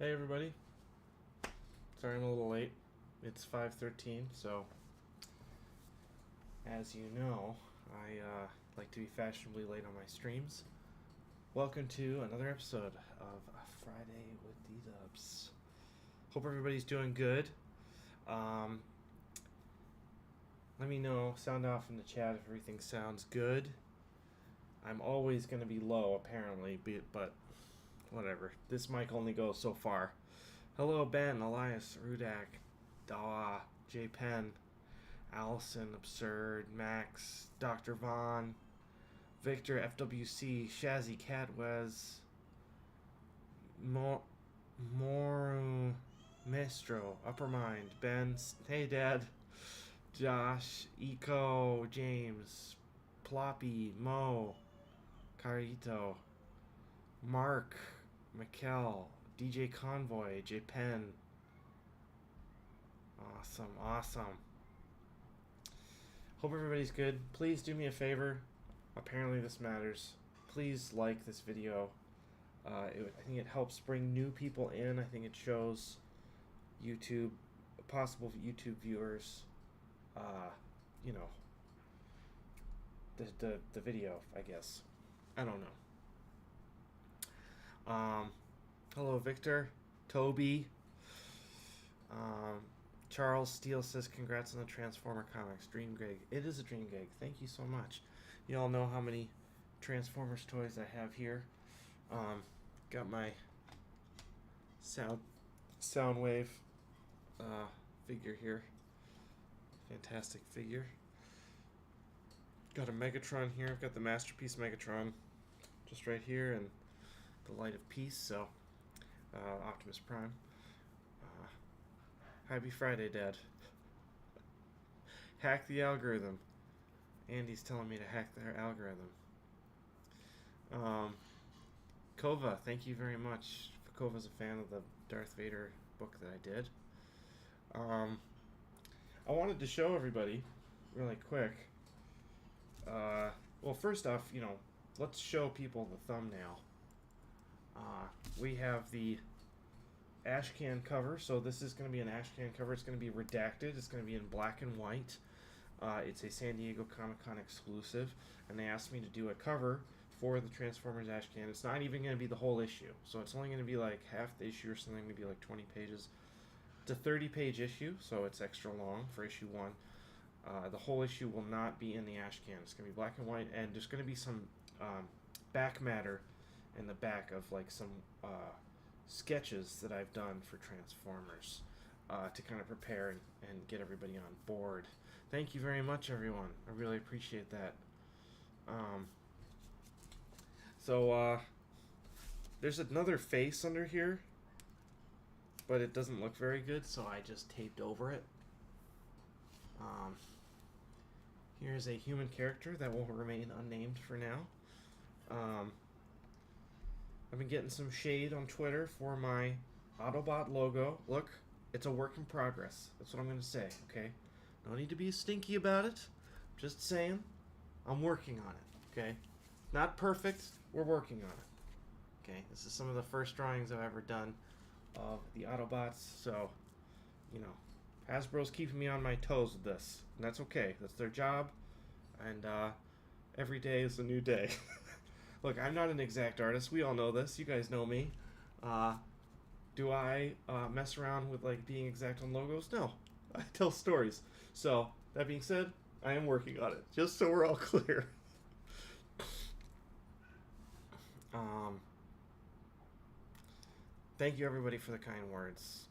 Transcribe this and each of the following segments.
Hey everybody. Sorry I'm a little late. It's 5:13, so as you know, I like to be fashionably late on my streams. Welcome to another episode of Friday with DDubs. Hope everybody's doing good. Um, Let me know, sound off in the chat if everything sounds good. I'm always going to be low, apparently, but whatever. This mic only goes so far. Hello, Ben, Elias, Rudak, Dawa, J Pen, Allison, Absurd, Max, Dr. Vaughn, Victor, FWC, Shazzy, Catwez, Moru, Mestro, Uppermind, Ben, Hey Dad, Josh, Eco, James, Ploppy, Mo, Carito, Mark, Mikkel, DJ Convoy, J Pen. Awesome. Hope everybody's good. Please do me a favor. Apparently this matters. Please like this video. I think it helps bring new people in. I think it shows YouTube, possible YouTube viewers, you know, the video, I guess. I don't know. Hello, Victor, Toby. Charles Steele says, congrats on the Transformer comics. Dream gig. It is a dream gig. Thank you so much. You all know how many Transformers toys I have here. Got my Soundwave figure here. Fantastic figure. Got a Megatron here. I've got the Masterpiece Megatron just right here, and the Light of Peace, so Optimus Prime. Happy Friday, Dad. Hack the algorithm. Andy's telling me to hack their algorithm. Kova, thank you very much. Kova's a fan of the Darth Vader book that I did. I wanted to show everybody, really quick. Well, first off, let's show people the thumbnail. We have the ashcan cover, so this is going to be an ashcan cover. It's going to be redacted. It's going to be in black and white. It's a San Diego Comic-Con exclusive, and they asked me to do a cover for the Transformers ashcan. It's not even going to be the whole issue, so it's only going to be like half the issue or something, maybe like 20 pages. It's a 30-page issue, so it's extra long for issue 1. The whole issue will not be in the ashcan. It's going to be black and white, and there's going to be some back matter in the back of like some sketches that I've done for Transformers to kind of prepare and get everybody on board. Thank you very much, everyone. I really appreciate that. So there's another face under here, but it doesn't look very good, so I just taped over it. Here's a human character that will remain unnamed for now. I've been getting some shade on Twitter for my Autobot logo. Look, it's a work in progress. That's what I'm going to say, okay? No need to be stinky about it. Just saying, I'm working on it, okay? Not perfect, we're working on it. Okay, this is some of the first drawings I've ever done of the Autobots, so, Hasbro's keeping me on my toes with this, and that's okay. That's their job, and every day is a new day. Look, I'm not an exact artist. We all know this. You guys know me. Do I mess around with like being exact on logos? No, I tell stories. So that being said, I am working on it. Just so we're all clear. Thank you everybody for the kind words.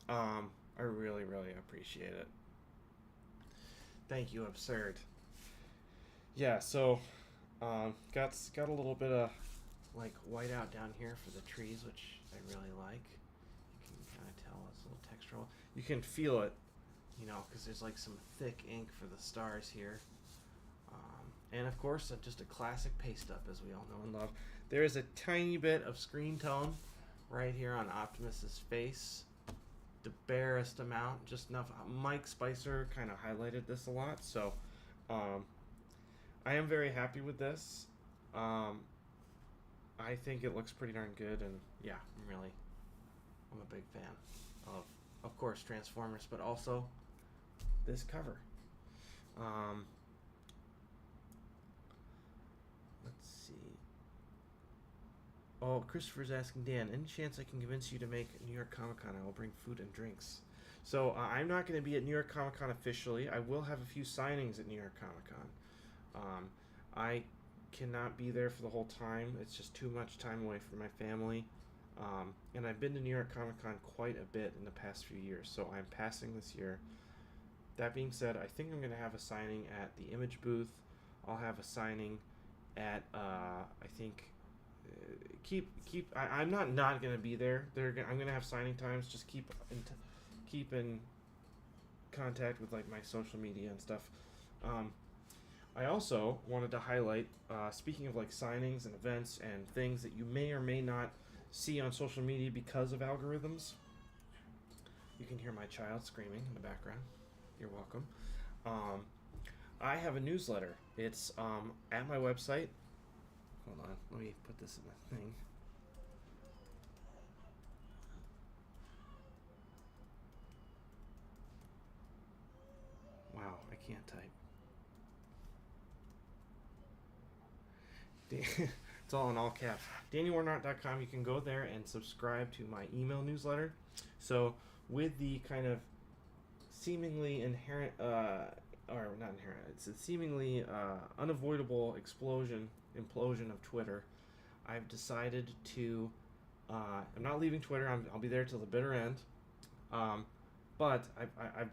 I really, really appreciate it. Thank you, Absurd. Yeah, so got a little bit of like white out down here for the trees, which I really like. You can kind of tell it's a little textural. You can feel it, because there's like some thick ink for the stars here. And of course, just a classic paste up, as we all know and love. There is a tiny bit of screen tone right here on Optimus's face. The barest amount, just enough. Mike Spicer kind of highlighted this a lot, so I am very happy with this. I think it looks pretty darn good, and yeah, I'm really I'm a big fan of course, Transformers, but also this cover. Let's see. Oh, Christopher's asking Dan, any chance I can convince you to make New York Comic Con? I will bring food and drinks. So I'm not going to be at New York Comic Con officially. I will have a few signings at New York Comic Con. I cannot be there for the whole time. It's just too much time away from my family. And I've been to New York Comic Con quite a bit in the past few years, so I'm passing this year. That being said, I think I'm going to have a signing at the Image booth. I'll have a signing at, I think, I'm not going to be there. I'm going to have signing times. Just keep in contact with like my social media and stuff. I also wanted to highlight, speaking of like signings and events and things that you may or may not see on social media because of algorithms. You can hear my child screaming in the background. You're welcome. I have a newsletter. It's at my website. Hold on, let me put this in the thing. Wow, I can't type. It's all in all caps. DannyWarnart.com. You can go there and subscribe to my email newsletter. So with the kind of seemingly inherent, or not inherent, it's a seemingly unavoidable implosion of Twitter, I've decided to, I'm not leaving Twitter. I'll be there till the bitter end. But I'm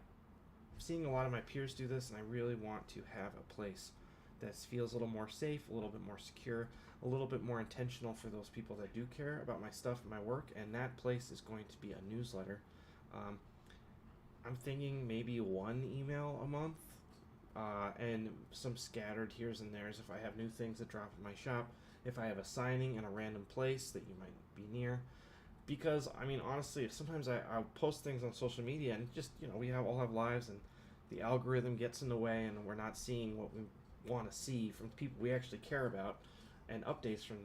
seeing a lot of my peers do this, and I really want to have a place that feels a little more safe, a little bit more secure, a little bit more intentional for those people that do care about my stuff and my work, and that place is going to be a newsletter. I'm thinking maybe one email a month, and some scattered here's and there's if I have new things that drop in my shop, if I have a signing in a random place that you might be near. Because, I mean, honestly, sometimes I'll post things on social media and just, we all have lives, and the algorithm gets in the way, and we're not seeing what we want to see from people we actually care about, and updates from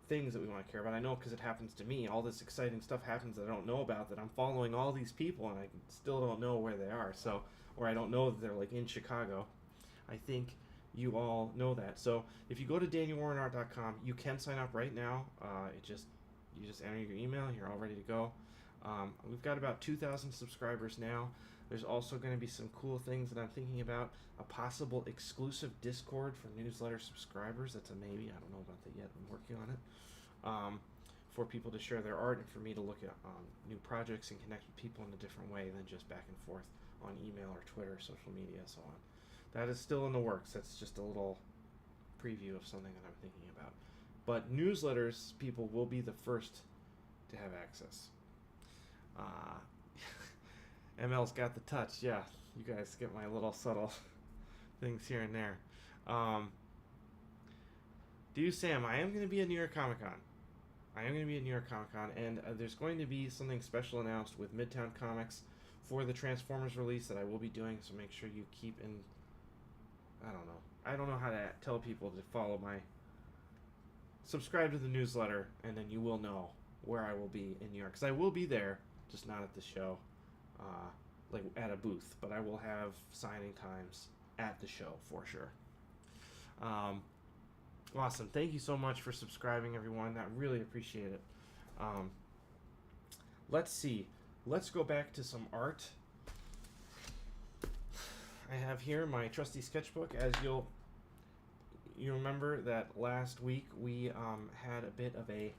things that we want to care about. I know because it happens to me. All this exciting stuff happens that I don't know about, that I'm following all these people and I still don't know where they are. So, or I don't know that they're like in Chicago. I think you all know that. So if you go to DannyWarnart.com, you can sign up right now. You just enter your email. You're all ready to go. We've got about 2,000 subscribers now. There's also going to be some cool things that I'm thinking about. A possible exclusive Discord for newsletter subscribers. That's a maybe. I don't know about that yet. I'm working on it. For people to share their art and for me to look at new projects and connect with people in a different way than just back and forth on email or Twitter, social media, so on. That is still in the works. That's just a little preview of something that I'm thinking about. But newsletters, people will be the first to have access. ML's got the touch. Yeah, you guys get my little subtle things here and there. Sam, I am going to be at New York Comic Con. And there's going to be something special announced with Midtown Comics for the Transformers release that I will be doing, so make sure you keep in... I don't know how to tell people to follow my... Subscribe to the newsletter, and then you will know where I will be in New York. Because I will be there, just not at the show, like at a booth. But I will have signing times at the show, for sure. Awesome. Thank you so much for subscribing, everyone. I really appreciate it. Let's see. Let's go back to some art. I have here my trusty sketchbook. As you remember that last week we had a bit of a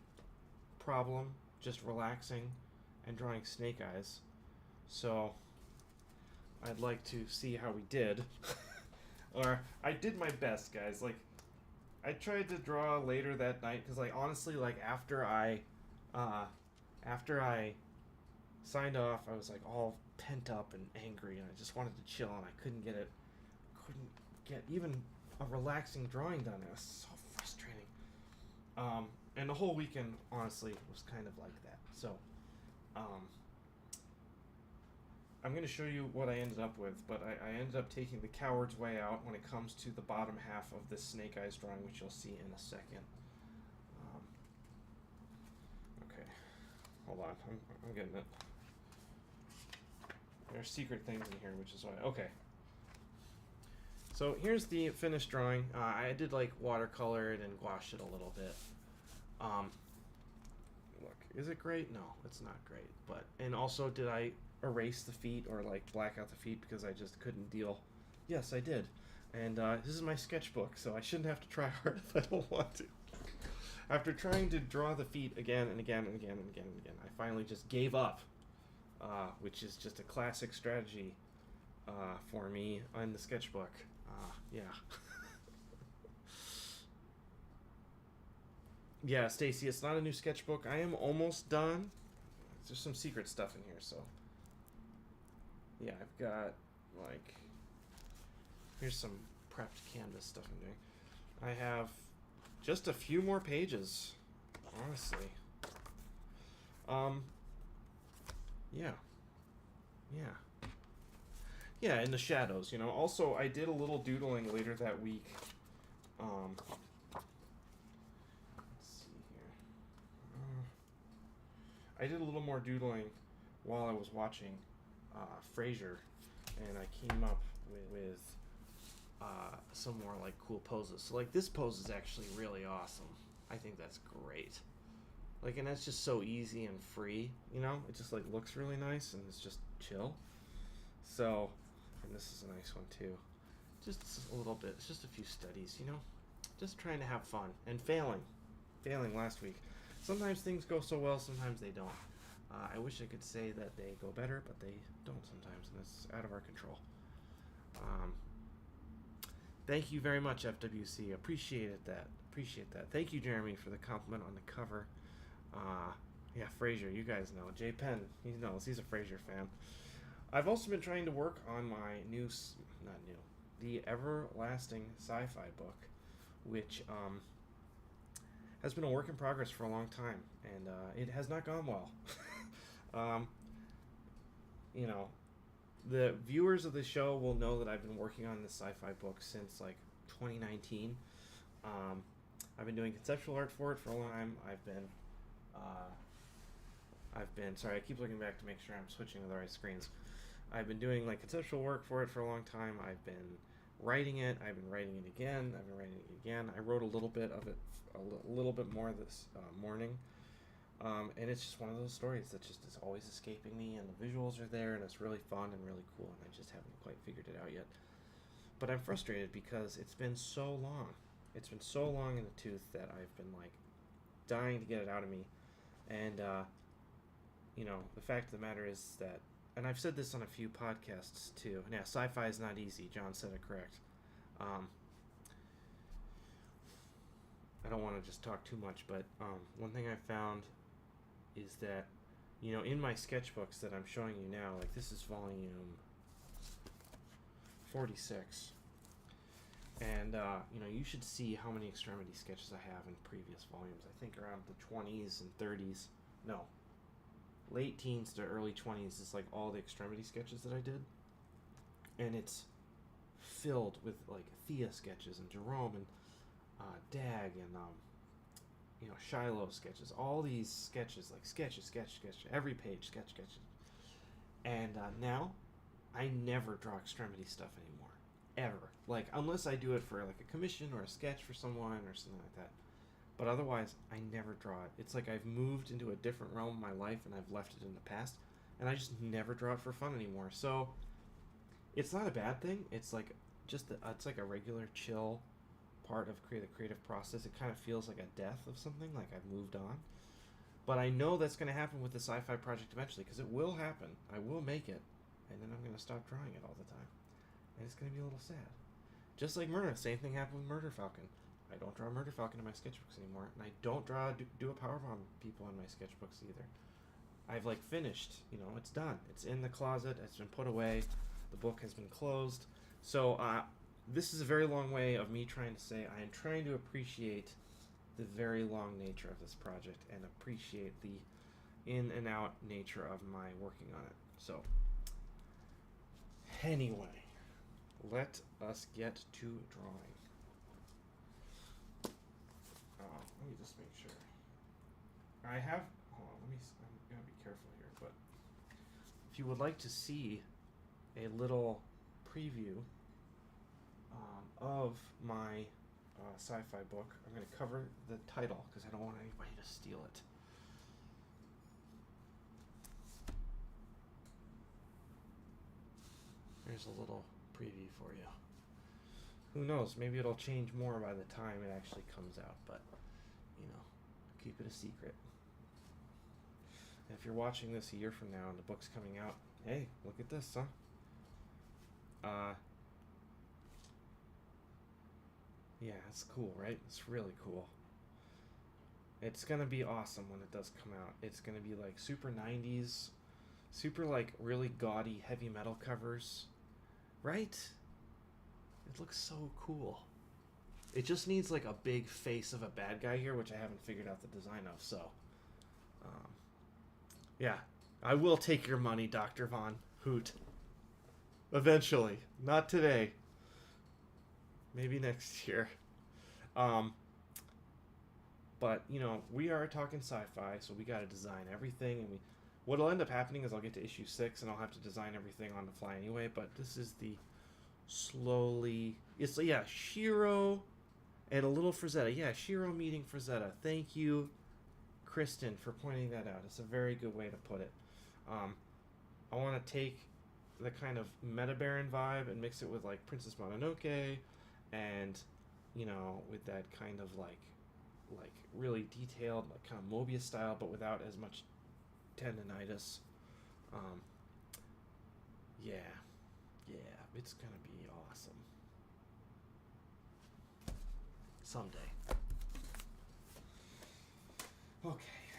problem just relaxing and drawing snake eyes. So I'd like to see how we did. Or I did my best, guys. Like, I tried to draw later that night because, like, honestly, like after I signed off, I was like all pent up and angry, and I just wanted to chill, and I couldn't get even a relaxing drawing done. It was so frustrating. And the whole weekend, honestly, was kind of like that. So, I'm going to show you what I ended up with, but I ended up taking the coward's way out when it comes to the bottom half of this Snake Eyes drawing, which you'll see in a second. Okay. hold on. I'm getting it. There's secret things in here, which is why. Okay. So here's the finished drawing. I did like watercolored and gouache it a little bit. Look, is it great? No, it's not great. But and also, did I erase the feet or like black out the feet because I just couldn't deal? Yes, I did. And this is my sketchbook, so I shouldn't have to try hard if I don't want to. After trying to draw the feet again and again and again and again and again, I finally just gave up, which is just a classic strategy for me on the sketchbook. Yeah. Yeah, Stacy, it's not a new sketchbook. I am almost done. There's some secret stuff in here, so. Yeah, I've got, like, here's some prepped canvas stuff I'm doing. I have just a few more pages, honestly. Yeah. Yeah. Yeah, in the shadows, you know. Also, I did a little doodling later that week. Let's see here. I did a little more doodling while I was watching Frasier, and I came up with some more like cool poses. So like this pose is actually really awesome. I think that's great. Like, and that's just so easy and free, you know? It just like looks really nice and it's just chill. So, and this is a nice one too. Just a little bit, it's just a few studies, you know? Just trying to have fun and failing last week. Sometimes things go so well, sometimes they don't. I wish I could say that they go better, but they don't sometimes, and it's out of our control. Thank you very much, FWC. Appreciate that. Thank you, Jeremy, for the compliment on the cover. Yeah, Frasier, you guys know. Jay Penn, he knows. He's a Frasier fan. I've also been trying to work on my the Everlasting Sci-Fi book, which has been a work in progress for a long time, and it has not gone well. You know, the viewers of the show will know that I've been working on this sci-fi book since like 2019. I've been doing conceptual art for it for a long time. Sorry, I keep looking back to make sure I'm switching to the right screens. I've been doing like conceptual work for it for a long time. I've been writing it. I've been writing it again. I wrote a little bit of it, a little bit more this morning. And it's just one of those stories that just is always escaping me, and the visuals are there, and it's really fun and really cool, and I just haven't quite figured it out yet. But I'm frustrated because it's been so long. It's been so long in the tooth that I've been like dying to get it out of me. And you know, the fact of the matter is that, and I've said this on a few podcasts too. Yeah, sci-fi is not easy. John said it correct. I don't want to just talk too much, but one thing I found is that, you know, in my sketchbooks that I'm showing you now, like this is volume 46, and you know, you should see how many extremity sketches I have in previous volumes. I think around the 20s and 30s, no, late teens to early 20s is like all the extremity sketches that I did, and it's filled with like Thea sketches and Jerome and Dag and you know, Shiloh sketches, all these sketches, like sketch, every page, sketch. And now, I never draw extremity stuff anymore, ever. Like, unless I do it for like a commission or a sketch for someone or something like that. But otherwise, I never draw it. It's like I've moved into a different realm of my life and I've left it in the past, and I just never draw it for fun anymore. So, it's not a bad thing. It's like just it's like a regular chill part of the creative process. It kind of feels like a death of something, like I've moved on. But I know that's going to happen with the sci-fi project eventually, because it will happen. I will make it, and then I'm going to stop drawing it all the time. And it's going to be a little sad. Just like Murder, same thing happened with Murder Falcon. I don't draw Murder Falcon in my sketchbooks anymore, and I don't draw do a powerbomb people in my sketchbooks either. I've like finished, you know, it's done. It's in the closet, it's been put away, the book has been closed. So, this is a very long way of me trying to say I am trying to appreciate the very long nature of this project and appreciate the in and out nature of my working on it. So, anyway, let us get to drawing. Let me just make sure. I have, hold on, I'm gonna careful here, but if you would like to see a little preview of my sci-fi book, I'm going to cover the title because I don't want anybody to steal it. There's a little preview for you. Who knows? Maybe it'll change more by the time it actually comes out, but, you know, keep it a secret. And if you're watching this a year from now and the book's coming out, hey, look at this, huh? Yeah, it's cool, right? It's really cool. It's gonna be awesome when it does come out. It's gonna be like super 90s, super like really gaudy heavy metal covers, right? It looks so cool. It just needs like a big face of a bad guy here, which I haven't figured out the design of, so. Yeah, I will take your money, Dr. Von Hoot. Eventually. Not today. Maybe next year. But, you know, we are talking sci-fi, so we got to design everything. And what'll end up happening is I'll get to issue 6, and I'll have to design everything on the fly anyway. But this is the slowly... It's, yeah, Shiro and a little Frazetta. Yeah, Shiro meeting Frazetta. Thank you, Kristen, for pointing that out. It's a very good way to put it. I want to take the kind of Meta Baron vibe and mix it with, like, Princess Mononoke and, you know, with that kind of, like really detailed, like, kind of Mobius style, but without as much tendinitis. Yeah, it's gonna be awesome. Someday. Okay.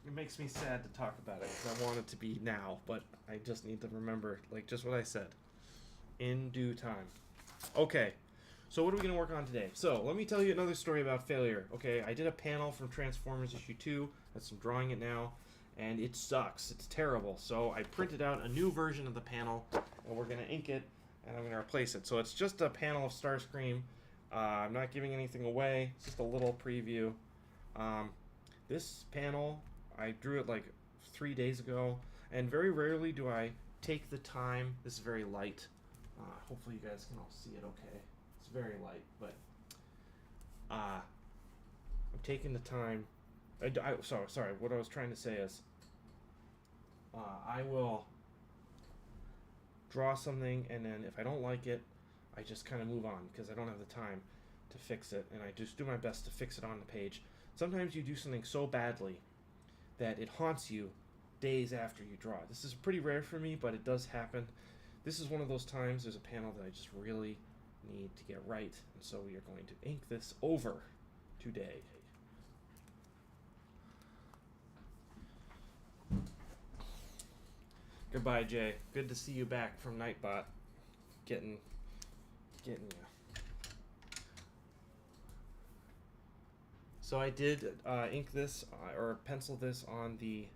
It makes me sad to talk about it because I want it to be now, but I just need to remember, like, just what I said. In due time. Okay. So what are we going to work on today? So let me tell you another story about failure. Okay, I did a panel from Transformers issue 2. I'm drawing it now, and it sucks. It's terrible. So I printed out a new version of the panel, and we're going to ink it, and I'm going to replace it. So it's just a panel of Starscream. I'm not giving anything away. It's just a little preview. This panel, I drew it like 3 days ago, and very rarely do I take the time. This is very light. Hopefully you guys can all see it okay. It's very light, but I'm taking the time. Sorry. What I was trying to say is, I will draw something, and then if I don't like it, I just kind of move on because I don't have the time to fix it, and I just do my best to fix it on the page. Sometimes you do something so badly that it haunts you days after you draw it. This is pretty rare for me, but it does happen. This is one of those times. There's a panel that I just really need to get right, and so we are going to ink this over today. Goodbye, Jay. Good to see you back from Nightbot. Getting you. So I did ink this or pencil this on the.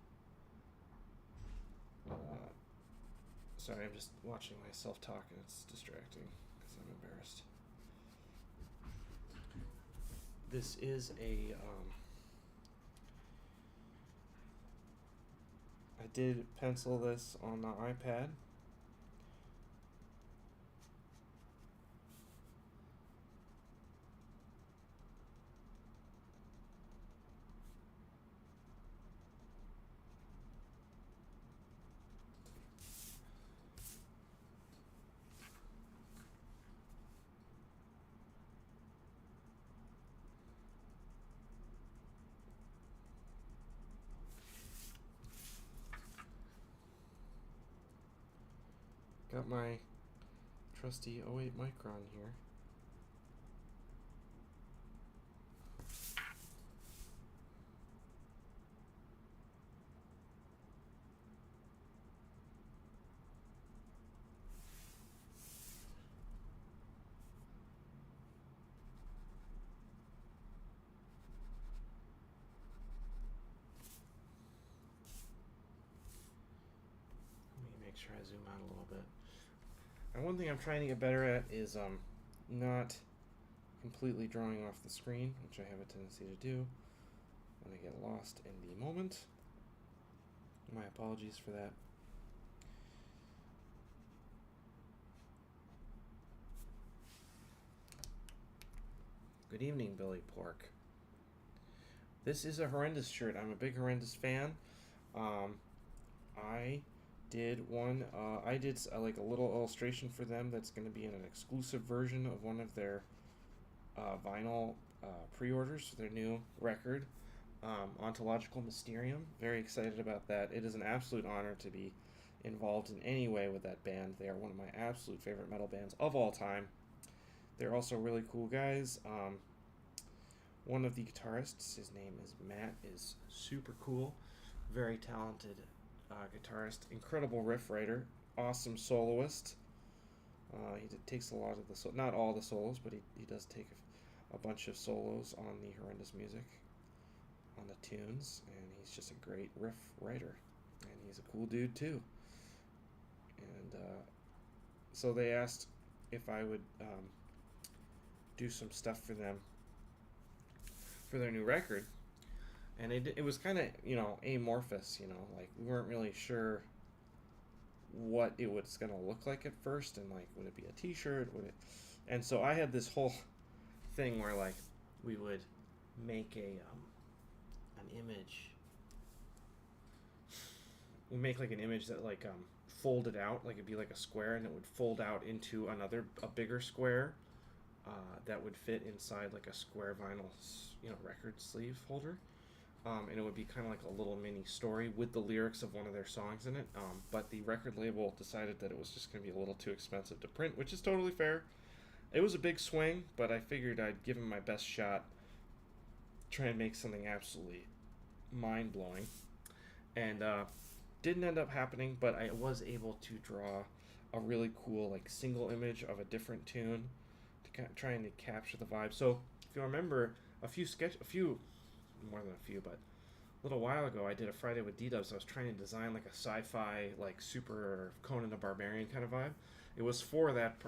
Sorry, I'm just watching myself talk and it's distracting because I'm embarrassed. This is a. I did pencil this on the iPad. Got my trusty 08 micron here. Let me make sure I zoom out a little bit. And one thing I'm trying to get better at is not completely drawing off the screen, which I have a tendency to do when I get lost in the moment. My apologies for that. Good evening, Billy Pork. This is a Horrendous shirt. I'm a big Horrendous fan. I did one. I did like a little illustration for them. That's going to be in an exclusive version of one of their vinyl pre-orders for their new record, Ontological Mysterium. Very excited about that. It is an absolute honor to be involved in any way with that band. They are one of my absolute favorite metal bands of all time. They're also really cool guys. One of the guitarists, his name is Matt, is super cool. Very talented guitarist. Incredible riff writer. Awesome soloist. He takes a lot of the not all the solos, but he does take a bunch of solos on the Horrendous music, on the tunes, and he's just a great riff writer, and he's a cool dude too. And so they asked if I would do some stuff for them for their new record, and it was kind of, you know, amorphous, you know, like we weren't really sure what it was gonna look like at first, and like, would it be a t-shirt, would it, and so I had this whole thing where like we would make an image, we make like an image that like folded out, like it'd be like a square, and it would fold out into a bigger square that would fit inside like a square vinyl, you know, record sleeve holder. And it would be kind of like a little mini story with the lyrics of one of their songs in it. But the record label decided that it was just going to be a little too expensive to print, which is totally fair. It was a big swing, but I figured I'd give them my best shot, try and make something absolutely mind-blowing. And didn't end up happening, but I was able to draw a really cool like single image of a different tune to trying to capture the vibe. So if you remember, more than a few, but a little while ago, I did a Friday with DDubs. I was trying to design like a sci-fi, like super Conan the Barbarian kind of vibe. It was for that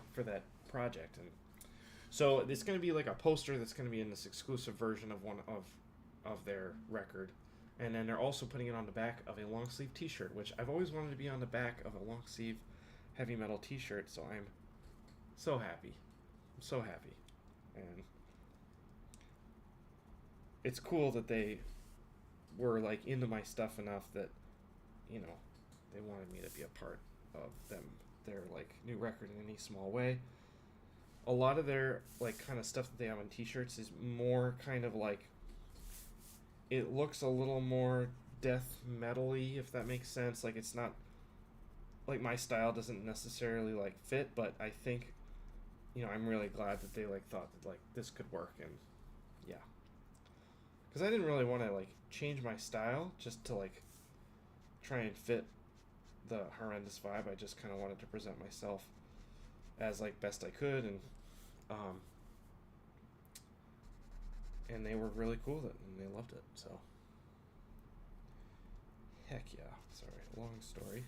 project, and so it's going to be like a poster that's going to be in this exclusive version of one of their record, and then they're also putting it on the back of a long sleeve T-shirt, which I've always wanted to be on the back of a long sleeve heavy metal T-shirt. So I'm so happy. I'm so happy, and it's cool that they were like into my stuff enough that, you know, they wanted me to be a part of their like new record in any small way. A lot of their like kind of stuff that they have on t-shirts is more kind of like, it looks a little more death metal-y, if that makes sense. Like, it's not like my style doesn't necessarily like fit, but I think, you know, I'm really glad that they like thought that like this could work. And yeah, because I didn't really want to like change my style just to like try and fit the Horrendous vibe. I just kind of wanted to present myself as like best I could, and they were really cool with it, and they loved it. So heck yeah. Sorry, long story.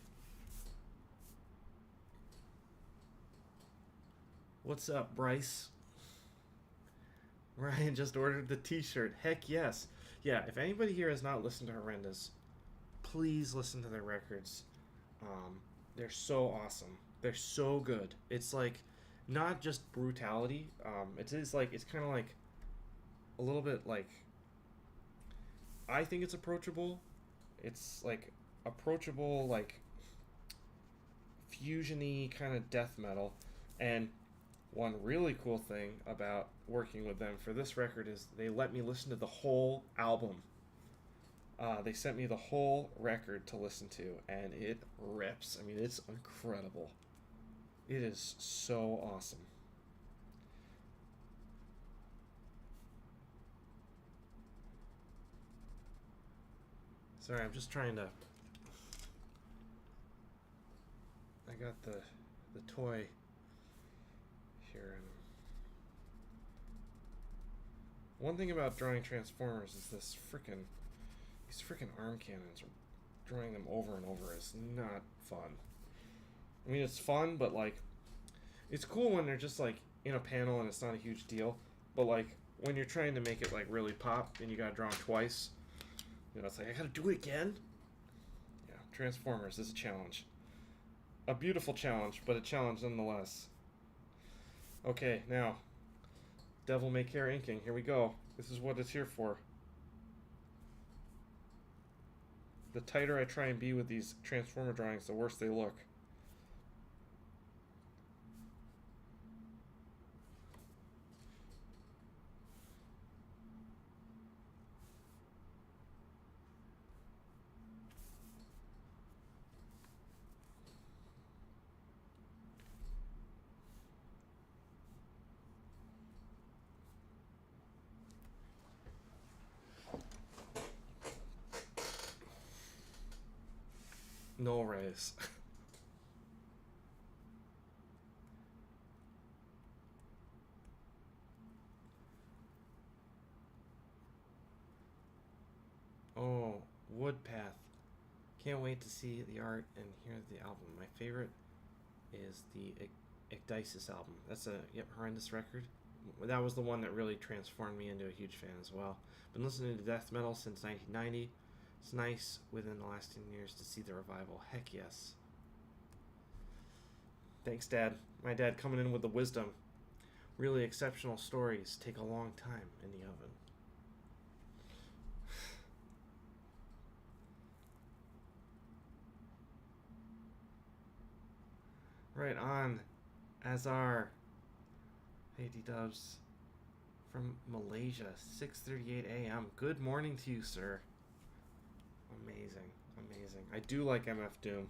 What's up, Bryce? Ryan just ordered the t-shirt. Heck yes. Yeah, if anybody here has not listened to Horrendous, please listen to their records. They're so awesome. They're so good. It's like not just brutality. It is like, it's kind of like a little bit like, I think it's approachable. It's like approachable, like fusion-y kind of death metal. And one really cool thing about working with them for this record is they let me listen to the whole album. They sent me the whole record to listen to, and it rips. I mean, it's incredible. It is so awesome. Sorry, I'm just trying to... I got the toy here. And one thing about drawing Transformers is these freaking arm cannons, drawing them over and over is not fun. I mean, it's fun, but like, it's cool when they're just like in a panel and it's not a huge deal. But like when you're trying to make it like really pop and you gotta draw them twice, you know, it's like, I gotta do it again. Yeah, Transformers is a challenge. A beautiful challenge, but a challenge nonetheless. Okay, now, Devil May Care inking. Here we go. This is what it's here for. The tighter I try and be with these Transformer drawings, the worse they look. No raise. Oh, Woodpath. Can't wait to see the art and hear the album. My favorite is the Ecdysis album. That's a horrendous record. That was the one that really transformed me into a huge fan as well. Been listening to death metal since 1990. It's nice within the last 10 years to see the revival. Heck yes. Thanks, Dad. My dad coming in with the wisdom. Really exceptional stories take a long time in the oven. Right on. Azar. Hey, DDubs. From Malaysia, 6:38 a.m. Good morning to you, sir. Amazing. Amazing. I do like MF Doom.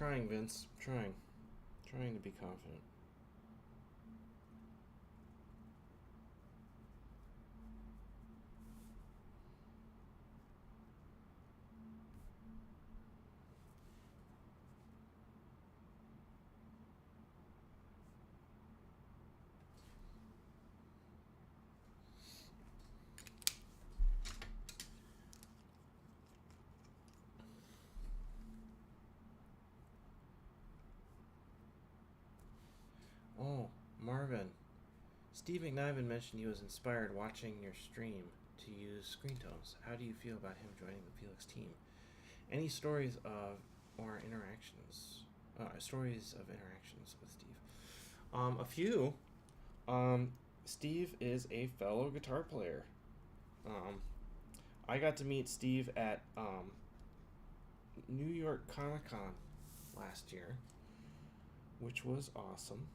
Trying, Vince. Trying. Trying to be confident. Steve McNiven mentioned he was inspired watching your stream to use screen tones. How do you feel about him joining the Felix team? Any stories of or interactions? Stories of interactions with Steve? A few. Steve is a fellow guitar player. I got to meet Steve at New York Comic Con last year, which was awesome.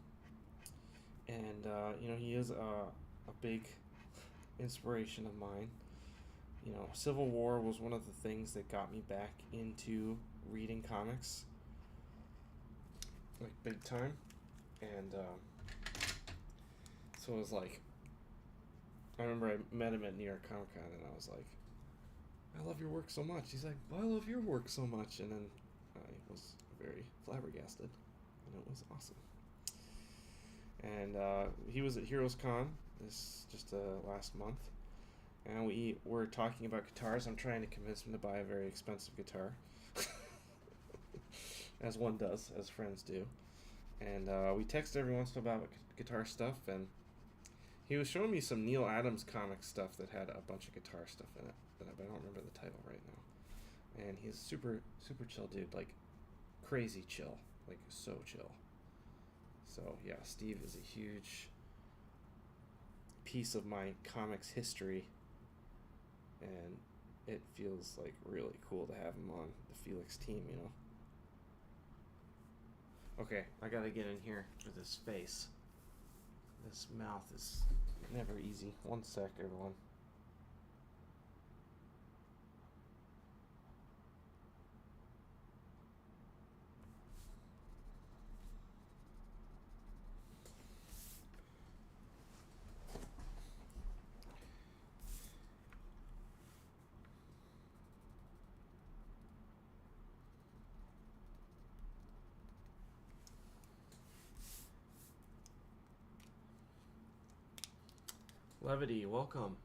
And he is a big inspiration of mine. Civil War was one of the things that got me back into reading comics, like big time. And so it was like, I remember I met him at New York Comic Con, and I was like, I love your work so much. He's like, well, I love your work so much. And then I was very flabbergasted, and it was awesome. And he was at Heroes Con this just last month, and we were talking about guitars. I'm trying to convince him to buy a very expensive guitar, as one does, as friends do. And we text every once in a while about guitar stuff, and he was showing me some Neil Adams comic stuff that had a bunch of guitar stuff in it, but I don't remember the title right now. And he's super chill dude, like crazy chill, like so chill. So yeah, Steve is a huge piece of my comics history, and it feels like really cool to have him on the Felix team, Okay, I gotta get in here with his face. This mouth is never easy. One sec, everyone. Levity, welcome.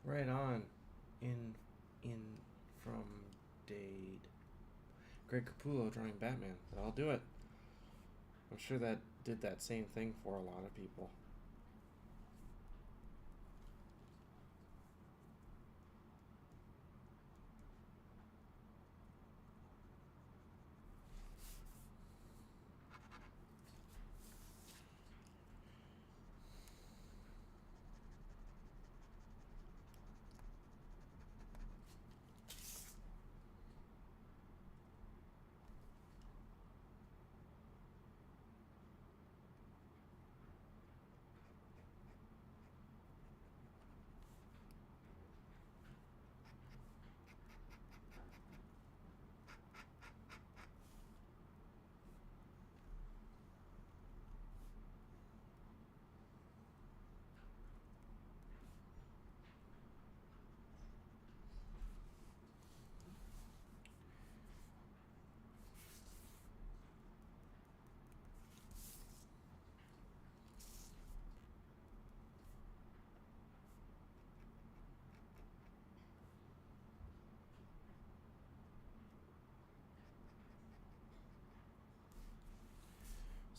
Right on. In from Dade. Greg Capullo drawing Batman. I'll do it. I'm sure that did that same thing for a lot of people.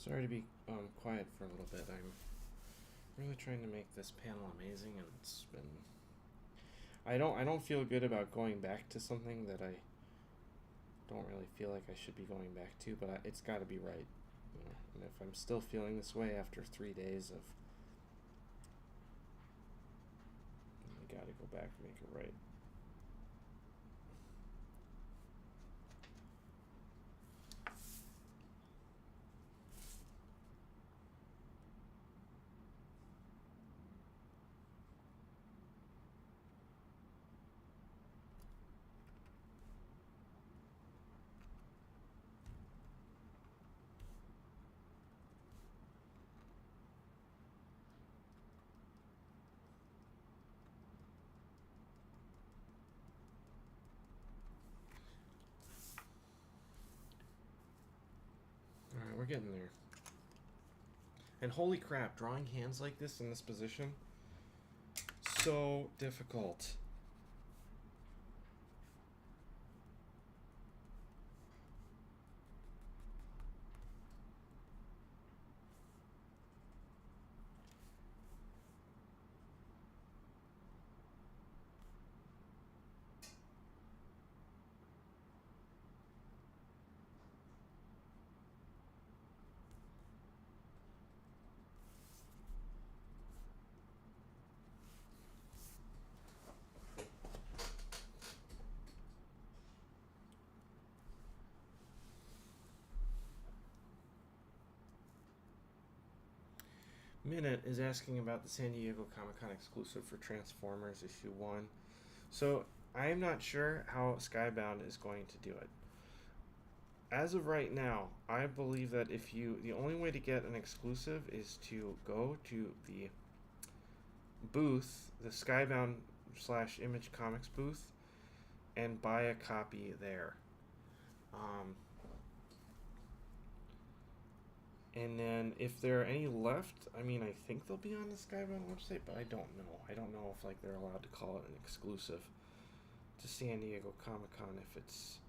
Sorry to be quiet for a little bit. I'm really trying to make this panel amazing, and it's been. I don't feel good about going back to something that I don't really feel like I should be going back to, but it's got to be right, And if I'm still feeling this way after 3 days of, I got to go back and make it right. getting there. And holy crap, drawing hands like this in this position, so difficult. Minute is asking about the San Diego Comic-Con exclusive for Transformers issue 1. So I'm not sure how Skybound is going to do it. As of right now, I believe that the only way to get an exclusive is to go to the booth, the Skybound / Image Comics booth, and buy a copy there. And then if there are any left, I mean, I think they'll be on the Skybound website, but I don't know. I don't know if like they're allowed to call it an exclusive to San Diego Comic-Con if it's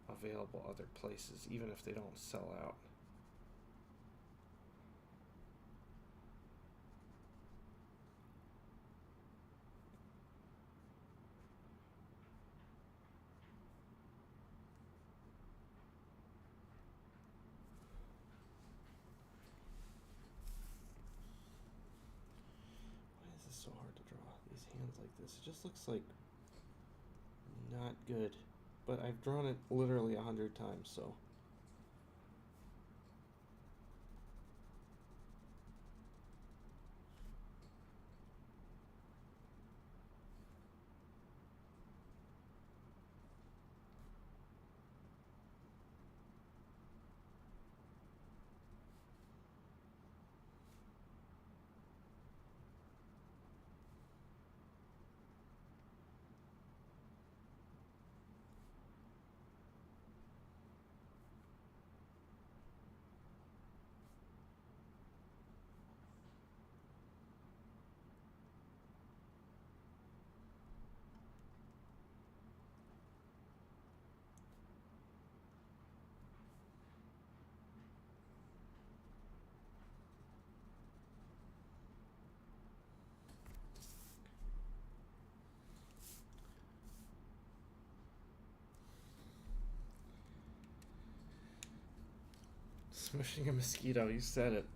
available other places, even if they don't sell out. So hard to draw these hands like this. It just looks like not good, but I've drawn it literally 100 times, so smushing a mosquito, you said it.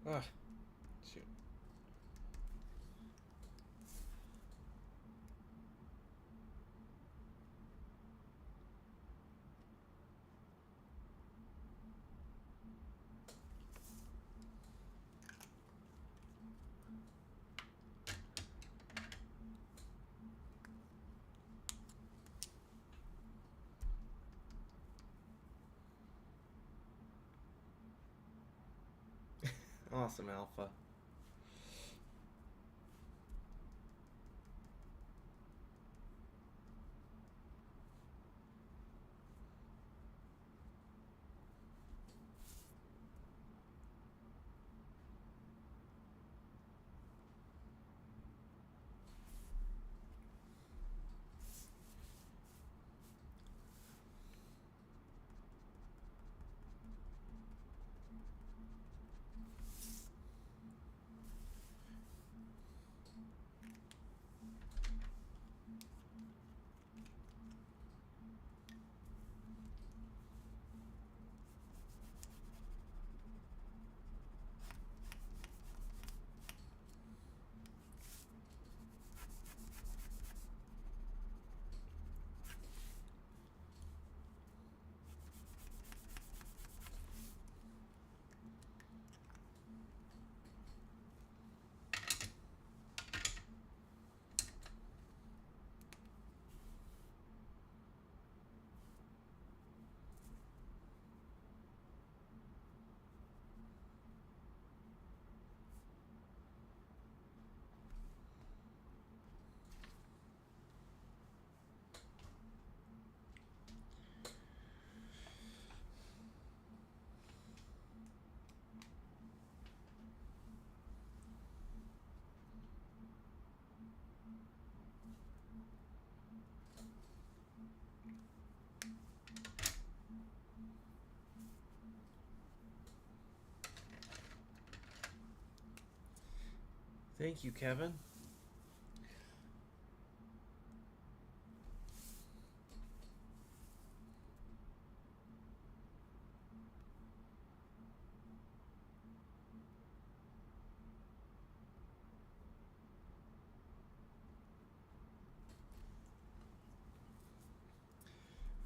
Ah, shoot. Awesome, Alpha. Thank you, Kevin.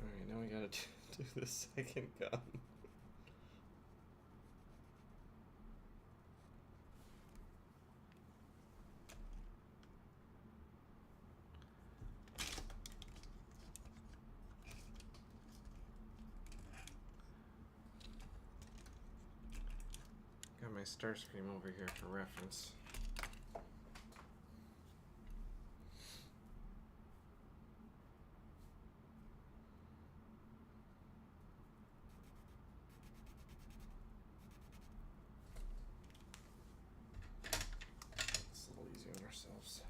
Alright, now we gotta do the second gun. Got my Starscream over here for reference. It's a little easy on ourselves.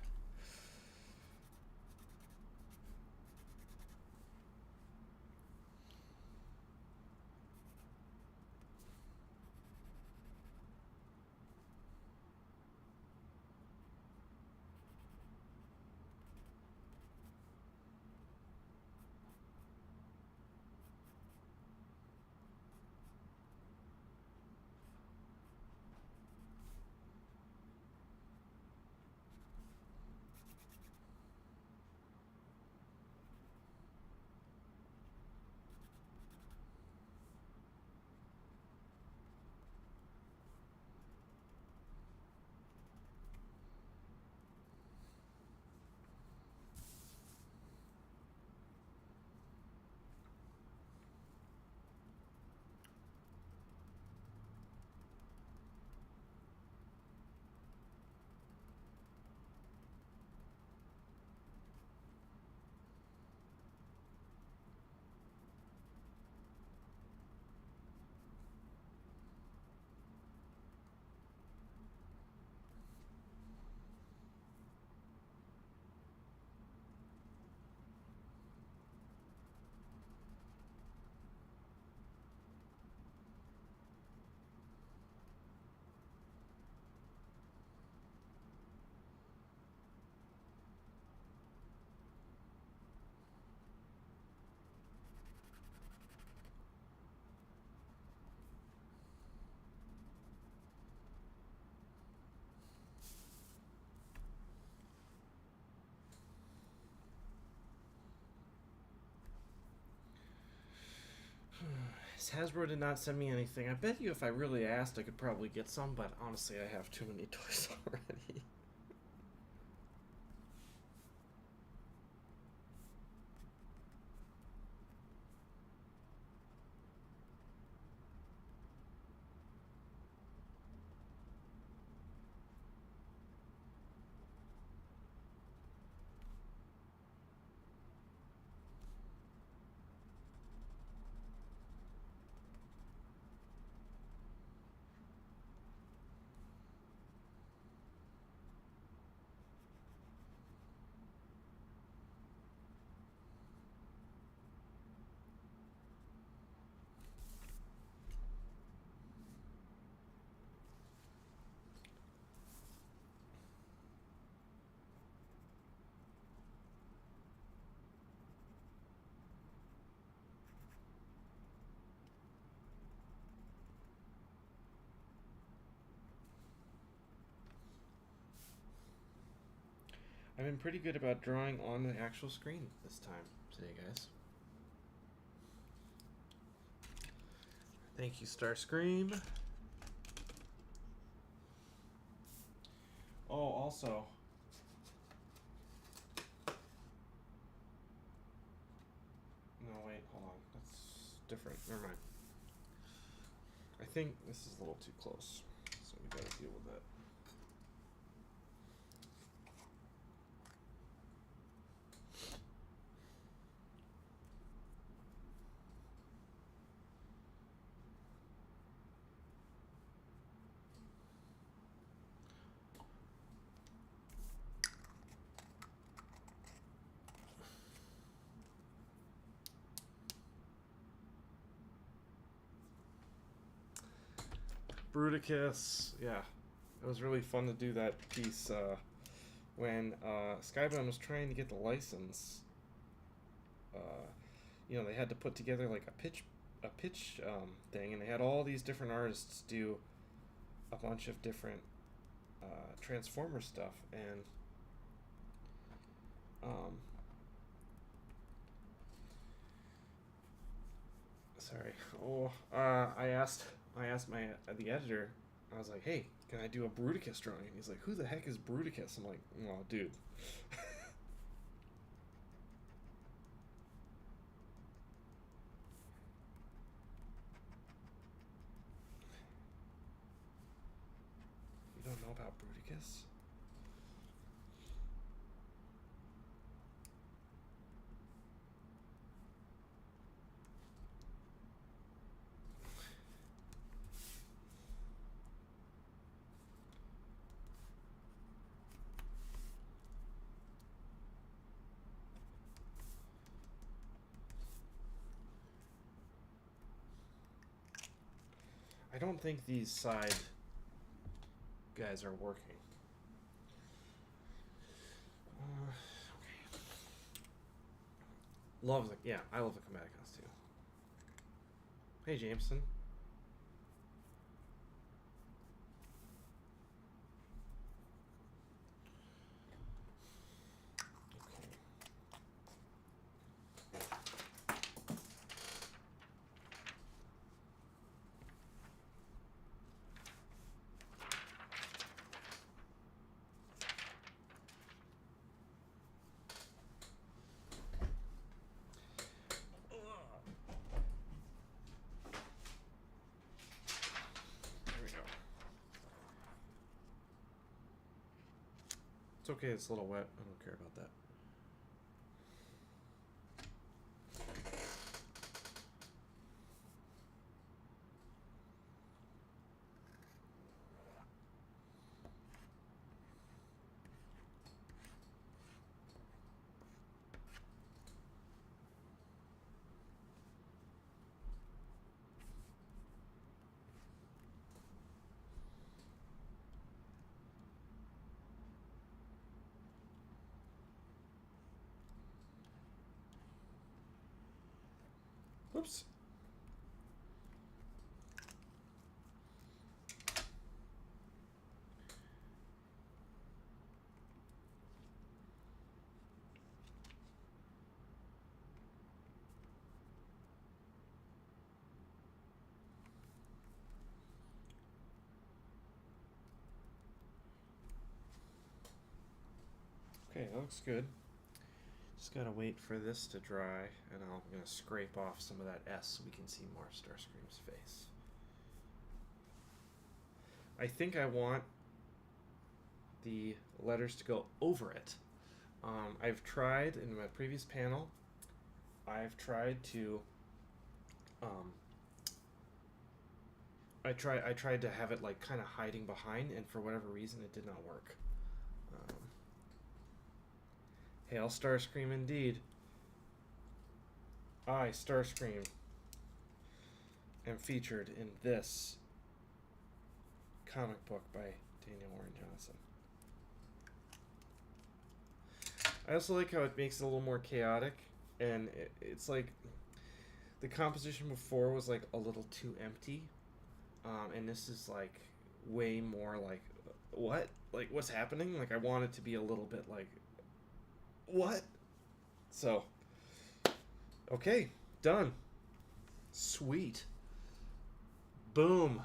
Hasbro did not send me anything. I bet you if I really asked, I could probably get some, but honestly, I have too many toys already. I've been pretty good about drawing on the actual screen this time today, guys. Thank you, Starscream. Oh, also, no, wait, hold on. That's different. Never mind. I think this is a little too close, so we gotta deal with that. Bruticus, yeah. It was really fun to do that piece when Skybound was trying to get the license. You know, they had to put together like a pitch thing, and they had all these different artists do a bunch of different Transformer stuff, and sorry. Oh, I asked the editor. I was like, "Hey, can I do a Bruticus drawing?" And he's like, "Who the heck is Bruticus?" I'm like, "Oh, dude." You don't know about Bruticus? I don't think these side guys are working. Okay. Love the, yeah, I love the Combaticons too. Hey, Jameson. It's okay, it's a little wet. I don't care about that. Whoops. Okay, that looks good. Just gotta wait for this to dry, and I'm gonna scrape off some of that S so we can see more Starscream's face. I think I want the letters to go over it. I've tried in my previous panel. I've tried to. I tried to have it like kind of hiding behind, and for whatever reason, it did not work. Hail Starscream indeed. I, Starscream, am featured in this comic book by Daniel Warren Johnson. I also like how it makes it a little more chaotic, and it's like the composition before was like a little too empty, and this is like way more like, what? Like, what's happening? Like, I want it to be a little bit like, what? So, okay, done. Sweet. Boom.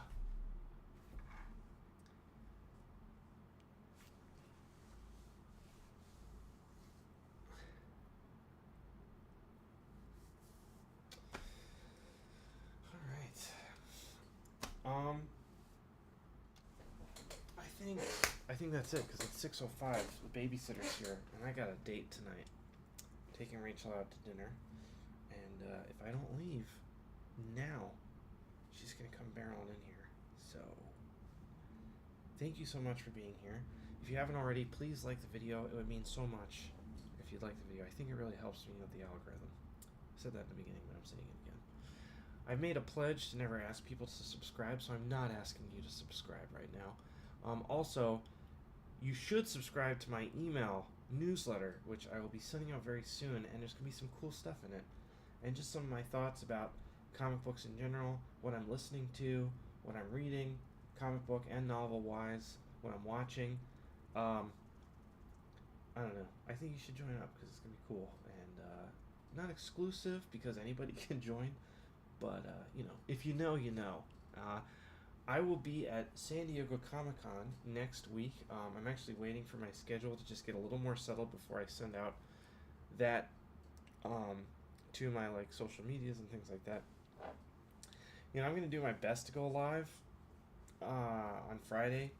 All right. I think that's it, because it's 6:05. The babysitter's here, and I got a date tonight. Taking Rachel out to dinner, and if I don't leave now, she's gonna come barreling in here. So, thank you so much for being here. If you haven't already, please like the video. It would mean so much if you'd like the video. I think it really helps me with the algorithm. I said that in the beginning, but I'm saying it again. I've made a pledge to never ask people to subscribe, so I'm not asking you to subscribe right now. Also, you should subscribe to my email newsletter, which I will be sending out very soon, and there's going to be some cool stuff in it. And just some of my thoughts about comic books in general, what I'm listening to, what I'm reading, comic book and novel-wise, what I'm watching. I don't know. I think you should join up, because it's going to be cool. And not exclusive, because anybody can join, but, you know, if you know, you know. I will be at San Diego Comic-Con next week. I'm actually waiting for my schedule to just get a little more settled before I send out that to my like social medias and things like that. You know, I'm going to do my best to go live on Friday.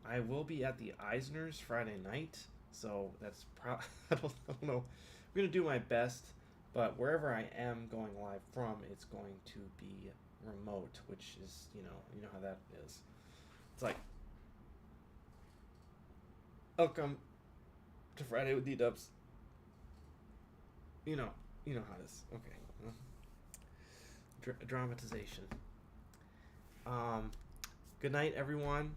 I will be at the Eisners Friday night, so that's I don't know. I'm going to do my best, but wherever I am going live from, it's going to be remote, which is, you know how that is. It's like, welcome to Friday with DDubs. You know how it is. Okay. Dramatization. Good night, everyone.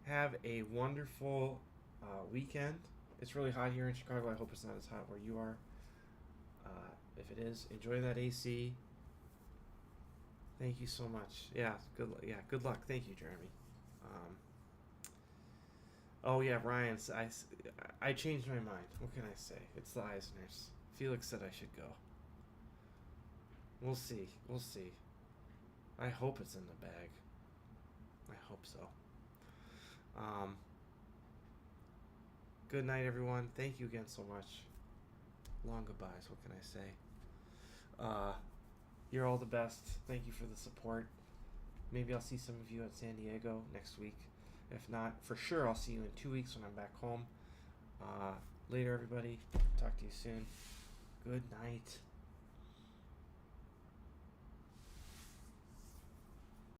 Have a wonderful weekend. It's really hot here in Chicago. I hope it's not as hot where you are. If it is, enjoy that AC. Thank you so much. Yeah, good luck. Thank you, Jeremy. Oh yeah, Ryan. I changed my mind. What can I say? It's the Eisners. Felix said I should go. We'll see. I hope it's in the bag. I hope so. Good night, everyone. Thank you again so much. Long goodbyes. What can I say? You're all the best. Thank you for the support. Maybe I'll see some of you at San Diego next week. If not, for sure I'll see you in 2 weeks when I'm back home. Later, everybody. Talk to you soon. Good night.